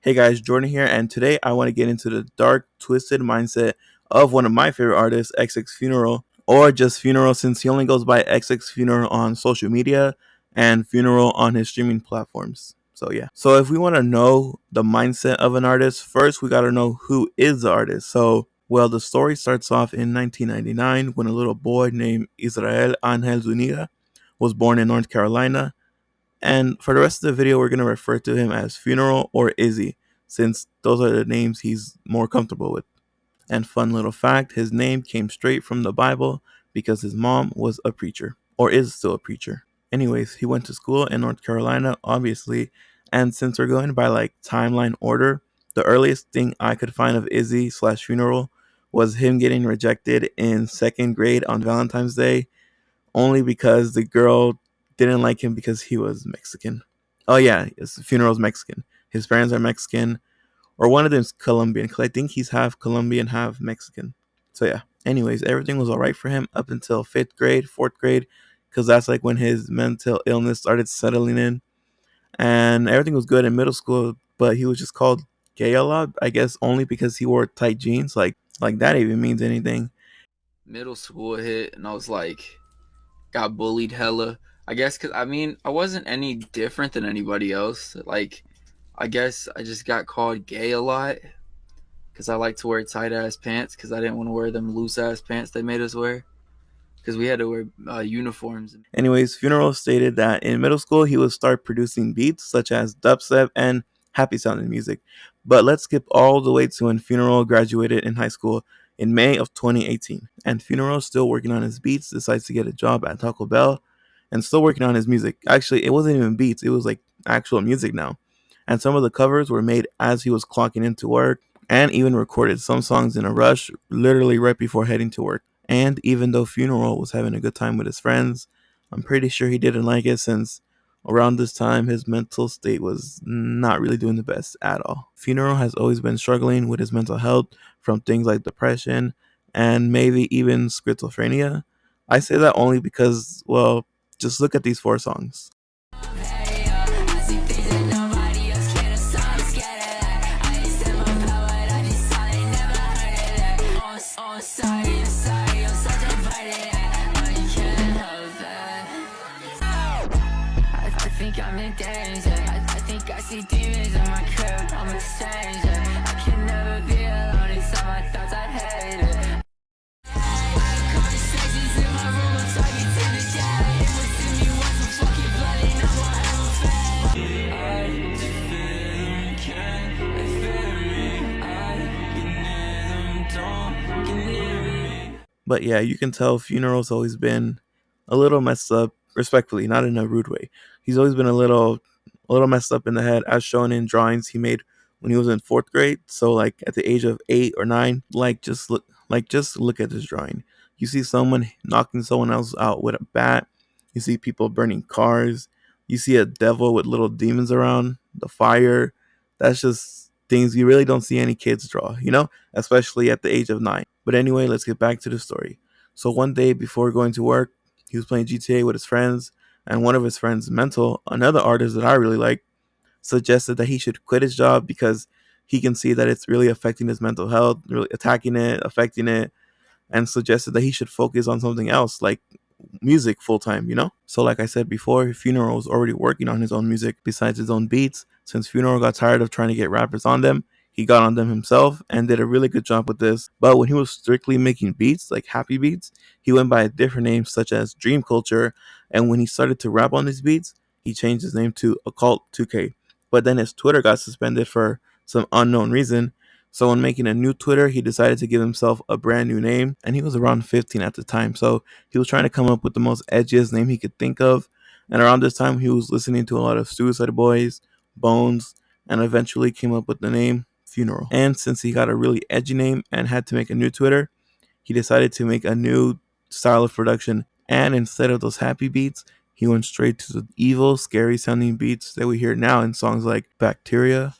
Hey guys, Jordan here, and today I want to get into the dark, twisted mindset of one of my favorite artists, xxfuneral, or just Funeral since he only goes by xxfuneral on social media and Funeral on his streaming platforms. So yeah. So if we want to know the mindset of an artist, first we got to know who is the artist. So well, the story starts off in 1999 when a little boy named Israel Angel Zuniga was born in North Carolina, and for the rest of the video, we're going to refer to him as Funeral or Izzy, since those are the names he's more comfortable with. And fun little fact, his name came straight from the Bible because his mom was a preacher, or is still a preacher. Anyways, he went to school in North Carolina, obviously, and since we're going by like timeline order, the earliest thing I could find of Izzy slash Funeral was him getting rejected in second grade on Valentine's Day only because the girl didn't like him because he was Mexican. Oh yeah, his funeral's Mexican. His parents are Mexican, or one of them's Colombian, because I think he's half Colombian, half Mexican. So yeah. Anyways, everything was alright for him up until fifth grade, fourth grade, because that's like when his mental illness started settling in, and everything was good in middle school. But he was just called gay a lot, I guess, only because he wore tight jeans. Like that even means anything. Middle school hit and I was like, got bullied hella. I guess because I wasn't any different than anybody else. Like, I guess I just got called gay a lot because I like to wear tight ass pants because I didn't want to wear them loose ass pants they made us wear because we had to wear uniforms. Anyways, Funeral stated that in middle school he would start producing beats such as dubstep and happy sounding music. But let's skip all the way to when Funeral graduated in high school in May of 2018. And Funeral, still working on his beats, decides to get a job at Taco Bell and still working on his music. Actually, it wasn't even beats, it was like actual music now. And some of the covers were made as he was clocking into work, and even recorded some songs in a rush, literally right before heading to work. And even though Funeral was having a good time with his friends, I'm pretty sure he didn't like it since around this time his mental state was not really doing the best at all. Funeral has always been struggling with his mental health from things like depression and maybe even schizophrenia. I say that only because, well, just look at these four songs. I'm in danger. I think I see demons in my crib. I'm a stranger. I can never be alone. It's all my thoughts. I hate it. I have conversations in my room. I'm talking to the cat. It was to me once. I'm fucking bloody. No more ever fat. I just feel them. Can't they feel me? I can hear them. Don't get near me. But yeah, you can tell Funeral's always been a little messed up, respectfully, not in a rude way. He's always been a little messed up in the head, as shown in drawings he made when he was in fourth grade. So like at the age of 8 or 9, just look at this drawing. You see someone knocking someone else out with a bat. You see people burning cars. You see a devil with little demons around the fire. That's just things you really don't see any kids draw, especially at the age of 9. But anyway, let's get back to the story. So one day before going to work, he was playing GTA with his friends, and one of his friends, Mental, another artist that I really like, suggested that he should quit his job because he can see that it's really affecting his mental health, really attacking it, affecting it, and suggested that he should focus on something else like music full time. So, like I said before, Funeral was already working on his own music besides his own beats. Since Funeral got tired of trying to get rappers on them, he got on them himself and did a really good job with this. But when he was strictly making beats, like happy beats, he went by a different name such as Dream Culture. And when he started to rap on his beats, he changed his name to Occult 2K. But then his Twitter got suspended for some unknown reason. So when making a new Twitter, he decided to give himself a brand new name, and he was around 15 at the time. So he was trying to come up with the most edgiest name he could think of. And around this time, he was listening to a lot of Suicide Boys, Bones, and eventually came up with the name Funeral. And since he got a really edgy name and had to make a new Twitter, he decided to make a new style of production. And instead of those happy beats, he went straight to the evil, scary sounding beats that we hear now in songs like Bacteria,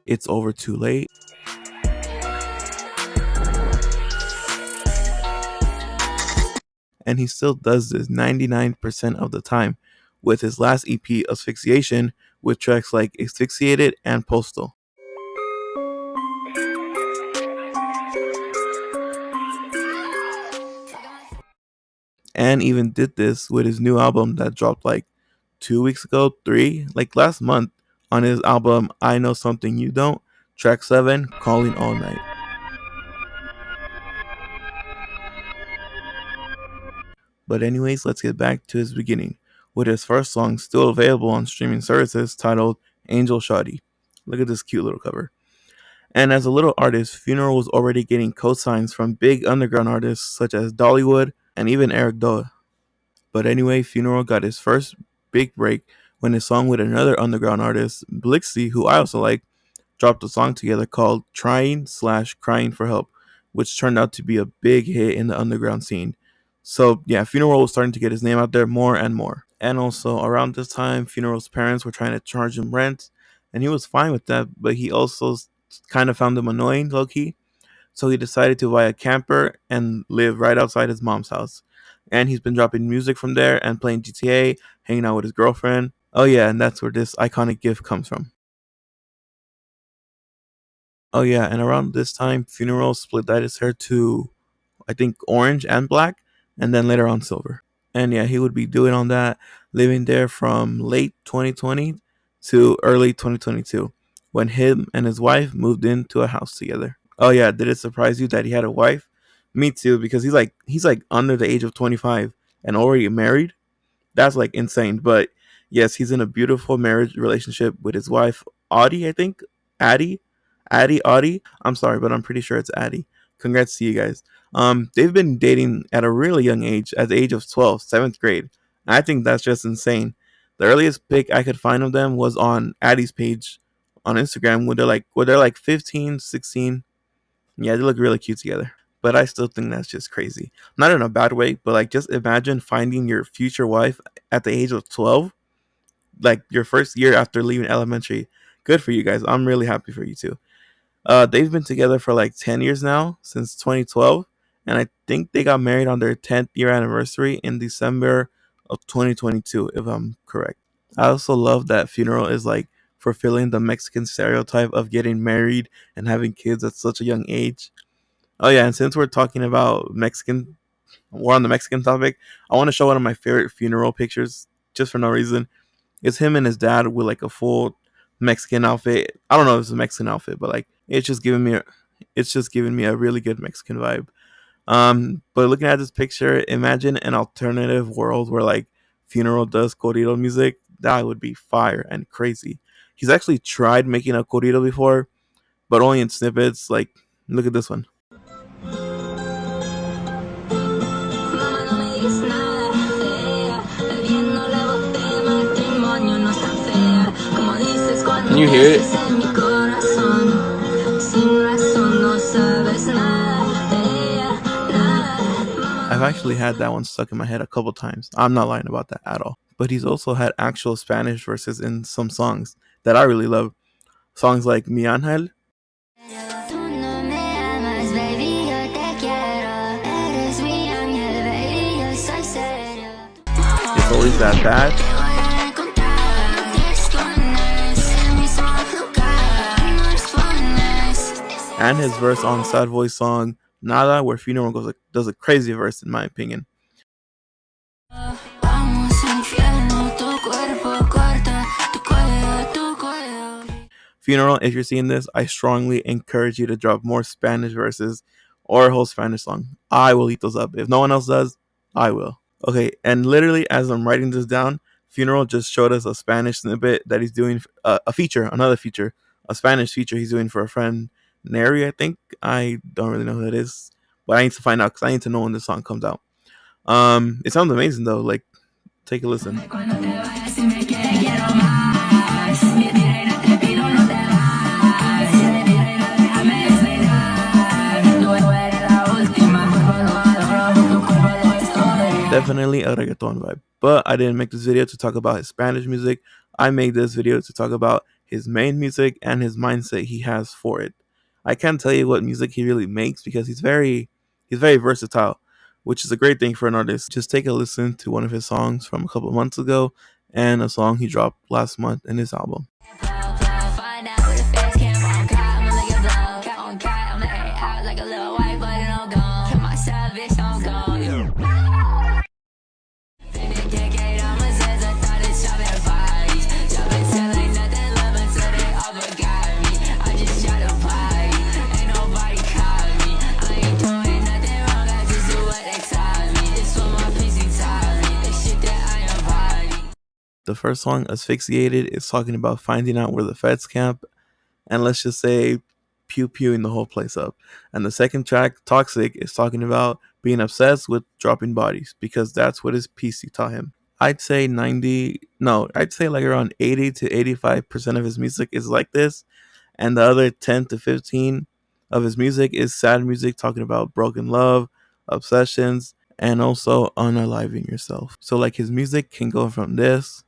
It's Over Too Late, and he still does this 99% of the time with his last EP, Asphyxiation, with tracks like Asphyxiated and Postal. And even did this with his new album that dropped like 2 weeks ago, like last month, on his album I Know Something You Don't, track 7, Calling All Night. But anyways, let's get back to his beginning, with his first song still available on streaming services titled Angel Shawty. Look at this cute little cover. And as a little artist, Funeral was already getting co-signs from big underground artists such as Dollywood and even Eric Doe. But anyway, Funeral got his first big break when his song with another underground artist, Blixie, who I also like, dropped a song together called Trying/Crying for Help, which turned out to be a big hit in the underground scene. So yeah, Funeral was starting to get his name out there more and more. And also around this time, Funeral's parents were trying to charge him rent, and he was fine with that, but he also kind of found them annoying, low key. So he decided to buy a camper and live right outside his mom's house. And he's been dropping music from there and playing GTA, hanging out with his girlfriend. Oh yeah, and that's where this iconic gift comes from. Oh yeah, and around this time, Funeral split dyed his hair to, I think, orange and black, and then later on silver. And yeah, he would be doing on that, living there from late 2020 to early 2022, when him and his wife moved into a house together. Oh yeah, did it surprise you that he had a wife? Me too, because he's like under the age of 25 and already married. That's like insane. But yes, he's in a beautiful marriage relationship with his wife, Audie, I think. Addie? Audie? I'm sorry, but I'm pretty sure it's Addie. Congrats to you guys. They've been dating at a really young age, at the age of 12, seventh grade. And I think that's just insane. The earliest pic I could find of them was on Addie's page on Instagram where they're like 15, 16. Yeah, they look really cute together. But I still think that's just crazy. Not in a bad way, but like just imagine finding your future wife at the age of 12, like your first year after leaving elementary. Good for you guys. I'm really happy for you too. They've been together for like 10 years now, since 2012, and I think they got married on their 10th year anniversary in December of 2022, if I'm correct. I also love that Funeral is like fulfilling the Mexican stereotype of getting married and having kids at such a young age. Oh yeah, and since we're talking about we're on the Mexican topic. I want to show one of my favorite funeral pictures, just for no reason. It's him and his dad with like a full Mexican outfit. I don't know if it's a Mexican outfit, but like it's just giving me a really good Mexican vibe. But looking at this picture, imagine an alternative world where like Funeral does corrido music. That would be fire and crazy. He's actually tried making a corrido before, but only in snippets. Like, look at this one. Mamá, no me digas nada, bebiendo la voz de matrimonio no es tan fea como dices cuando Can you hear it? estás en mi corazón. Sin razón no sabes nada de ella, nada. I've actually had that one stuck in my head a couple times. I'm not lying about that at all. But he's also had actual Spanish verses in some songs that I really love. Songs like Mi Ángel. Tú no me amas, baby, yo te quiero. Eres mi ángel, baby, yo soy serio. It's Always That Bad. Te voy a encontrar, no te escondes, en mis madrugadas, no respondes. And his verse on Sad Voice song Nada, where Funeral does a crazy verse, in my opinion. Vamos al infierno, tu cuerpo corta, tu cuello, tu cuello. Funeral, if you're seeing this, I strongly encourage you to drop more Spanish verses or a whole Spanish song. I will eat those up. If no one else does, I will. Okay, and literally as I'm writing this down, Funeral just showed us a Spanish snippet that he's doing, another feature, a Spanish feature he's doing for a friend, Neri, I think. I don't really know who that is, but I need to find out because I need to know when this song comes out. It sounds amazing though. Like, take a listen. Cuando te vayas, si me quieres, quiero más. Mi reina, te pido, no te vas. Mi reina, déjame despegar. Tú eres la última, cuerpo lo rojo, tu cuerpo lo es todo. Definitely a reggaeton vibe. But I didn't make this video to talk about his Spanish music. I made this video to talk about his main music and his mindset he has for it. I can't tell you what music he really makes because he's very versatile. which is a great thing for an artist. Just take a listen to one of his songs from a couple of months ago and a song he dropped last month in his album. Find out where the feds came from. I'm caught, I'ma make it blow. Cat on cat, I'ma act out like a little white boy, then I'm gone. Hit my savage, I'm gone. Been a decade, I'm a zez, I thought it's shopping bodies. Shopping till ain't nothing left until they all forgot me. I just try to party, ain't nobody caught me. I ain't doing nothing wrong, I just do what they taught me. This what my PC taught me, the shit that I embody. The first song, Asphyxiated, is talking about finding out where the feds camp and let's just say pew pewing the whole place up. And the second track, Toxic, is talking about being obsessed with dropping bodies because that's what his PC taught him. I'd say I'd say like around 80 to 85% of his music is like this, and the other 10 to 15 of his music is sad music talking about broken love, obsessions, and also unaliving yourself. So like his music can go from this.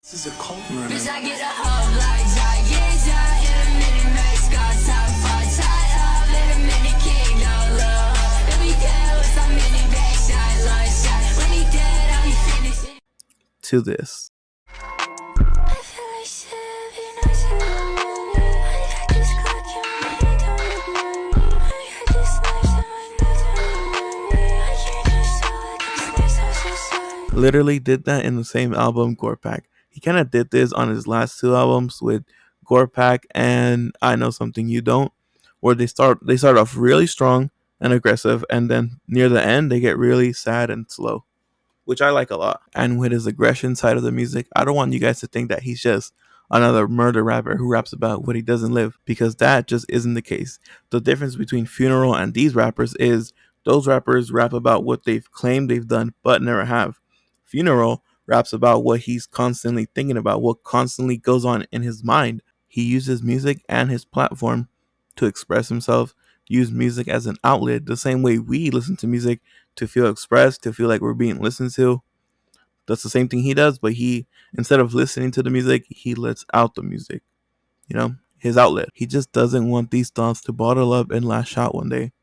This is a cult murder. Bitch, I get a hug like Giant, in a minute, Max got top 5 tied up, in a minute, king, no love. If he dead with some mini backshot, lunch shot. When he dead, I'll be finished. To this. I feel like shit, be nice to me. I just got your money, don't look money. I just sniped him, I know don't look money. I can't just so like I'm sniped, I'm so sorry. Literally did that in the same album, Gore Pack. He kind of did this on his last two albums with Gore Pack and I Know Something You Don't, where they start off really strong and aggressive, and then near the end they get really sad and slow, which I like a lot. And with his aggression side of the music, I don't want you guys to think that he's just another murder rapper who raps about what he doesn't live, because that just isn't the case. The difference between Funeral and these rappers is those rappers rap about what they've claimed they've done but never have. Funeral raps about what he's constantly thinking about, what constantly goes on in his mind. He uses music and his platform to express himself, use music as an outlet, the same way we listen to music to feel expressed, to feel like we're being listened to. That's the same thing he does, but he, instead of listening to the music, he lets out the music. His outlet. He just doesn't want these thoughts to bottle up and lash out one day.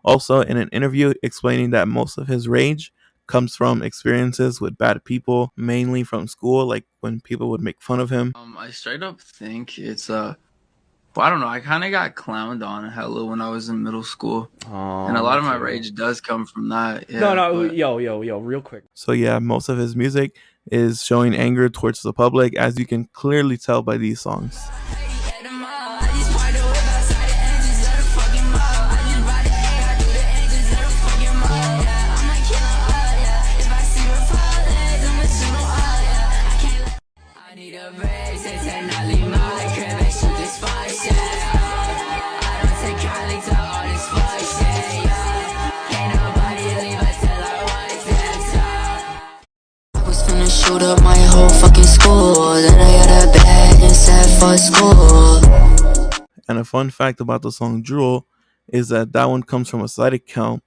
Also, in an interview explaining that most of his rage comes from experiences with bad people, mainly from school, like when people would make fun of him. I straight up think it's well, I don't know. I kind of got clowned on hella when I was in middle school, and a lot of my rage does come from that. Yeah, No, but- yo, real quick. So yeah, most of his music is showing anger towards the public, as you can clearly tell by these songs. Shoot up my whole fucking school. Then I got a bag and said for school. And a fun fact about the song Drool is that one comes from a side account.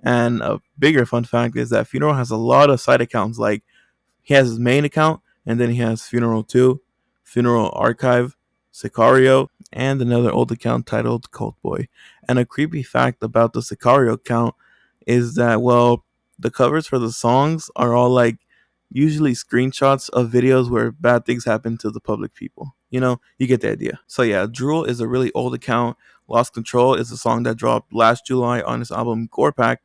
And a bigger fun fact is that Funeral has a lot of side accounts. Like, he has his main account, and then he has Funeral 2, Funeral Archive, Sicario, and another old account titled Cult Boy. And a creepy fact about the Sicario account is that, well, the covers for the songs are all like usually screenshots of videos where bad things happen to the public people. You get the idea. So yeah, Drool is a really old account. Lost Control is a song that dropped last July on his album Gore Pack.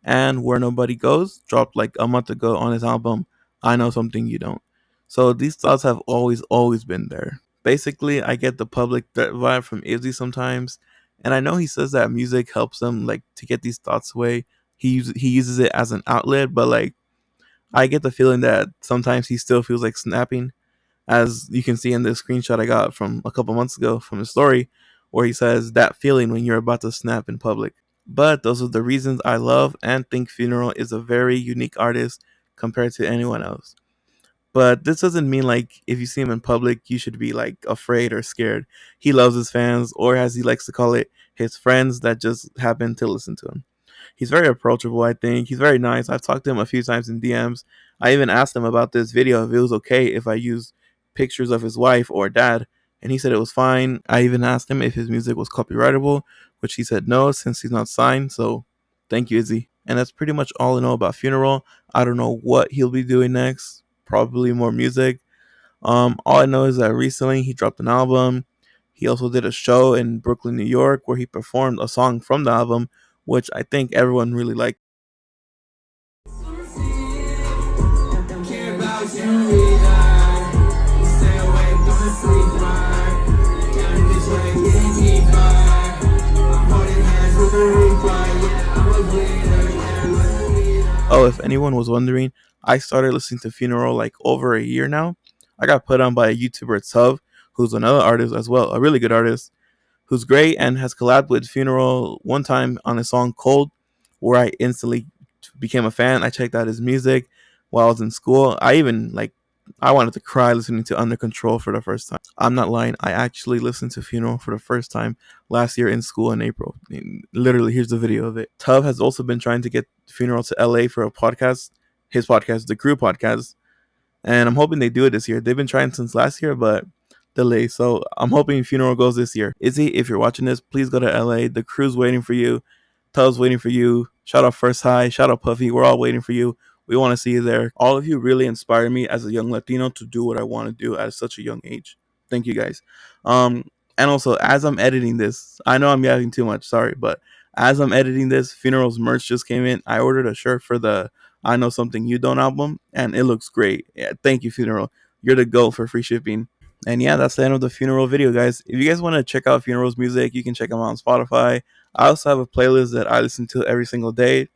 And Where Nobody Goes dropped like a month ago on his album I Know Something You Don't. So these thoughts have always been there. Basically, I get the public threat vibe from Izzy sometimes, and I know he says that music helps him like to get these thoughts away. He uses it as an outlet, but like I get the feeling that sometimes he still feels like snapping, as you can see in the screenshot I got from a couple months ago from his story, where he says that feeling when you're about to snap in public. But those are the reasons I love and think Funeral is a very unique artist compared to anyone else. But this doesn't mean like if you see him in public, you should be like afraid or scared. He loves his fans, or as he likes to call it, his friends that just happen to listen to him. He's very approachable, I think. He's very nice. I've talked to him a few times in DMs. I even asked him about this video if it was okay if I used pictures of his wife or dad, and he said it was fine. I even asked him if his music was copyrightable, which he said no, since he's not signed. So thank you, Izzy. And that's pretty much all I know about Funeral. I don't know what he'll be doing next. Probably more music. All I know is that recently he dropped an album. He also did a show in Brooklyn, New York, where he performed a song from the album, which I think everyone really liked. Oh, if anyone was wondering, I started listening to Funeral like over a year now. I got put on by a YouTuber, Tub, who's another artist as well, a really good artist, who's great and has collabed with Funeral one time on a song Cold, where I instantly became a fan. I checked out his music while I was in school. I wanted to cry listening to Under Control for the first time. I'm not lying. I actually listened to Funeral for the first time last year in school in April. Literally, here's the video of it. Tub has also been trying to get Funeral to LA for a podcast, his podcast, the Crew podcast, and I'm hoping they do it this year. They've been trying since last year, but delay. So I'm hoping Funeral goes this year. Izzy, if you're watching this, please go to LA. The crew's waiting for you. Tub's waiting for you. Shout out First High. Shout out Puffy. We're all waiting for you. We want to see you there. All of you really inspire me as a young Latino to do what I want to do at such a young age. Thank you guys. And also, as I'm editing this, I know I'm yapping too much. Sorry, but as I'm editing this, Funeral's merch just came in. I ordered a shirt for the I Know Something You Don't album, and it looks great. Yeah, thank you, Funeral. You're the GOAT for free shipping. And yeah, that's the end of the Funeral video, guys. If you guys want to check out Funeral's music, you can check them out on Spotify. I also have a playlist that I listen to every single day.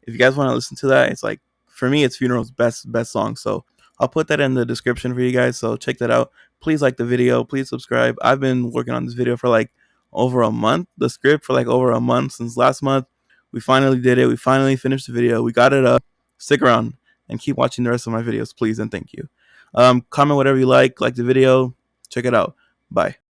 If you guys want to listen to that, it's like, for me, it's Funeral's best song. So I'll put that in the description for you guys. So check that out. Please like the video. Please subscribe. I've been working on this video for like over a month. The script for like over a month since last month. We finally did it. We finally finished the video. We got it up. Stick around and keep watching the rest of my videos, please, and thank you. Comment whatever you like the video. Check it out. Bye.